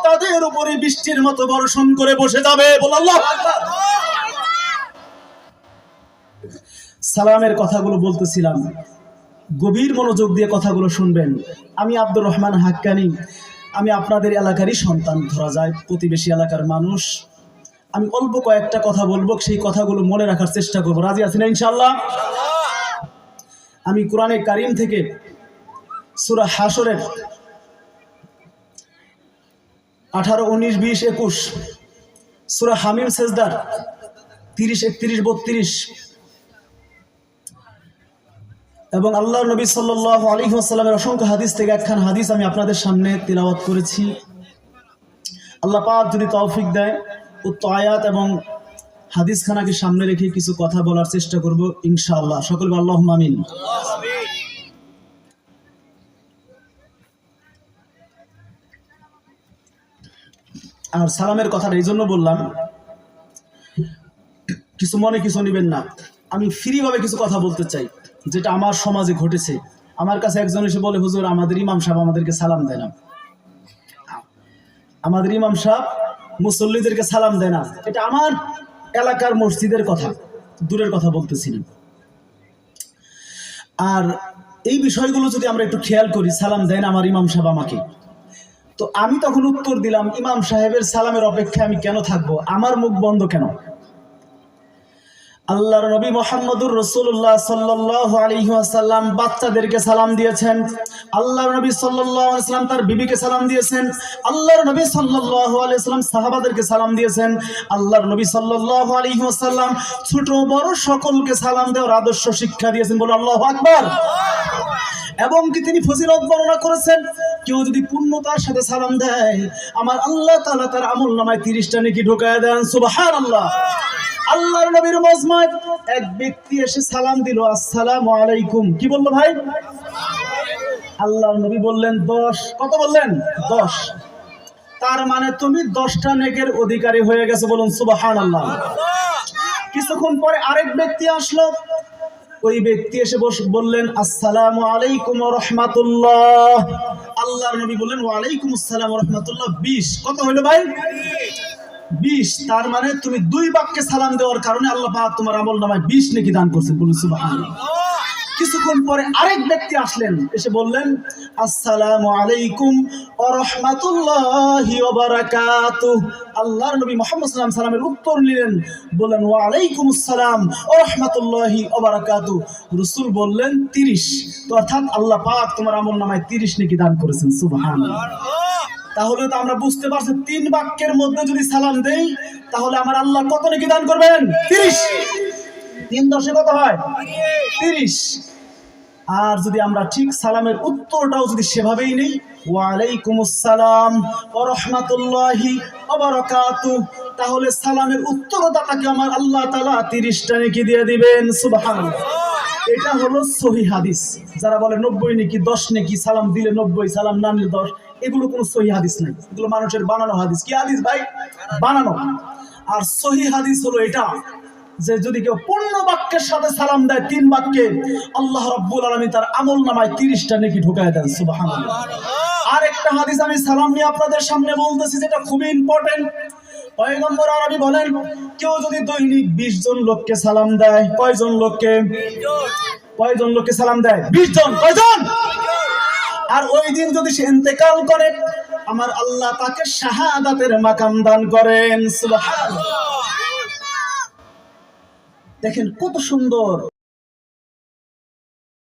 তাদের উপরে বৃষ্টির মতো বর্ষণ করে বসে যাবে। বল আল্লাহু আকবার। সালামের কথাগুলো বলতেছিলাম, গভীর মনোযোগ দিয়ে কথাগুলো শুনবেন। আমি আব্দুর রহমান হাক্কানি, আমি আপনাদের এলাকারই সন্তান, ধরা যায় প্রতিবেশী এলাকার মানুষ। আমি অল্প কয়েকটা কথা বলবো, সেই কথাগুলো মনে রাখার চেষ্টা করবো। রাজি আছেন ইনশাআল্লাহ? আমি কোরআনে কারিম থেকে সূরা হাশরের 18, 19, 20, 21, সূরা হামিম সেজদার 30, 31, 32 এবং আল্লাহর নবী সাল্লাল্লাহু আলাইহি ওয়াসাল্লামের অসংখ্য হাদিস থেকে একখান হাদিস আমি আপনাদের সামনে তিলাওয়াত করেছি। আল্লাহ পাক যদি তৌফিক দেয়, উক্ত আয়াত এবং হাদিস খানাকে সামনে রেখে কিছু কথা বলার চেষ্টা করব ইনশাআল্লাহ। সকলে আল্লাহুম্মা আমিন। আর সালামের কথাটা এই জন্য বললাম, কিছু মনে কিছু নেবেন না, আমি ফ্রিভাবে কিছু কথা বলতে চাই যেটা আমার সমাজে ঘটেছে। আমার কাছে একজন এসে বলে, হুজুর আমাদের ইমাম সাহেব আমাদেরকে সালাম দেয় না, আমাদের ইমাম সাহেব মুসল্লিদেরকে সালাম দেয় না। এটা আমার এলাকার মসজিদের কথা, দূরের কথা বলতেছি না। আর এই বিষয়গুলো যদি আমরা একটু খেয়াল করি, সালাম দেন আমার ইমাম সাহেব আমাকে, তো আমি তখন উত্তর দিলাম, ইমাম সাহেবের সালামের অপেক্ষায় আমি কেন থাকবো, আমার মুখ বন্ধ কেন? আল্লাহর নবী মুহাম্মদুর রাসূলুল্লাহ সাল্লাল্লাহু আলাইহি ওয়াসাল্লাম বাচ্চাদেরকে সালাম দিয়েছেন, আল্লাহর নবী সাল্লাল্লাহু আলাইহি ওয়াসাল্লাম তার বিবিকে সালাম দিয়েছেন, আল্লাহর নবী সাল্লাল্লাহু আলাইহি ওয়াসাল্লাম সাহাবাদেরকে সালাম দিয়েছেন, আল্লাহর নবী সাল্লাল্লাহু আলাইহি ওয়াসাল্লাম ছোট বড় সকলকে সালাম দেওয়ার আদর্শ শিক্ষা দিয়েছেন। বলো আল্লাহু আকবার। এবং কি তিনি ফজিলত বর্ণনা করেছেন, কেউ যদি পূর্ণতার সাথে সালাম দেয় আমার আল্লাহ তাআলা তার আমলনামায় 30টা নেকি ঢোকায় দেন। সুবহানাল্লাহ। আল্লাহর নবীর মজমায় এক ব্যক্তি এসে সালাম দিল, আসসালামু আলাইকুম। কি বললো ভাই? আল্লাহর নবী বললেন 10। কত বললেন? 10। তার মানে তুমি 10টা নেকের অধিকারী হয়ে গেছো। বলুন সুবহানাল্লাহ। কিছুক্ষণ পরে আরেক ব্যক্তি আসলো, ওই ব্যক্তি এসে বললেন আসসালামু আলাইকুম ওয়া রাহমাতুল্লাহ। আল্লাহর নবী বললেন ওয়া আলাইকুম আসসালাম ওয়া রাহমাতুল্লাহ। 20। কত হলো ভাই? 20। তার মানে তুমি 2 বাক্যে সালাম দেওয়ার কারণে আল্লাহ পাক তোমার আমলনামায় 20 নেকি দান করছেন। বলুন সুবহানাল্লাহ। কিছুক্ষণ পরে আরেক ব্যক্তি আসলেন, এসে বললেন আসসালামু আলাইকুম ওয়া রাহমাতুল্লাহি ওয়া বারাকাতুহু। আল্লাহর নবী মুহাম্মদ সাল্লাল্লাহু আলাইহি ওয়াসাল্লামের উত্তর নিলেন, বললেন ওয়া আলাইকুমুস সালাম ওয়া রাহমাতুল্লাহি ওয়া বারাকাতুহু। রাসূল বললেন 30। তো অর্থাৎ আল্লাহ পাক তোমার আমলনামায় 30 নেকি দান করেছেন। সুবহানাল্লাহ। তাহলে তো আমরা বুঝতে পারছি 3 বাক্যের মধ্যে যদি সালাম দেই তাহলে আমার আল্লাহ কত নেকি দান করবেন? 30। 3 10 কত হয়? 30। আর যদি আমরা ঠিক সালামের উত্তরটাও যদি সেভাবেই নেই, ওয়া আলাইকুমুস সালাম ওয়া রাহমাতুল্লাহি ওয়া বারাকাতুহু, তাহলে সালামের উত্তরদাতাকে আমার আল্লাহ তাআলা 30টা নেকি দিয়ে দিবেন। সুবহানাল্লাহ। এটা হলো সহিহ হাদিস। যারা বলে 90 নেকি 10 নেকি, সালাম দিলে 90, সালাম না নিলে 10, এগুলো কোনো সহিহ হাদিস নাই, এগুলো মানুষের বানানো হাদিস। কি হাদিস ভাই? বানানো। আর সহিহ হাদিস হলো এটা যে যদি কেউ পূর্ণ বাক্যের সাথে সালাম দেয় 3 বাক্যে, আল্লাহ রাব্বুল আলামিন তার আমলনামায় 30টা নেকি ঢোকায় দেন। সুবহানাল্লাহ। আর একটা হাদিস আমি সালাম নিয়ে আপনাদের সামনে বলতেছি, যেটা খুবই ইম্পর্টেন্ট। পয়গম্বর আরবি বলেন, কেউ যদি দৈনিক 20 জন লোককে সালাম দেয়, কয়জন লোককে? 20 জন। কয়জন লোককে সালাম দেয়? 20 জন। কয়জন? আর ওই দিন যদি সে ইন্তেকাল করে, আমার আল্লাহ তাকে শাহাদাতের মাকাম দান করেন। সুবহানাল্লাহ। দেখেন কত সুন্দর।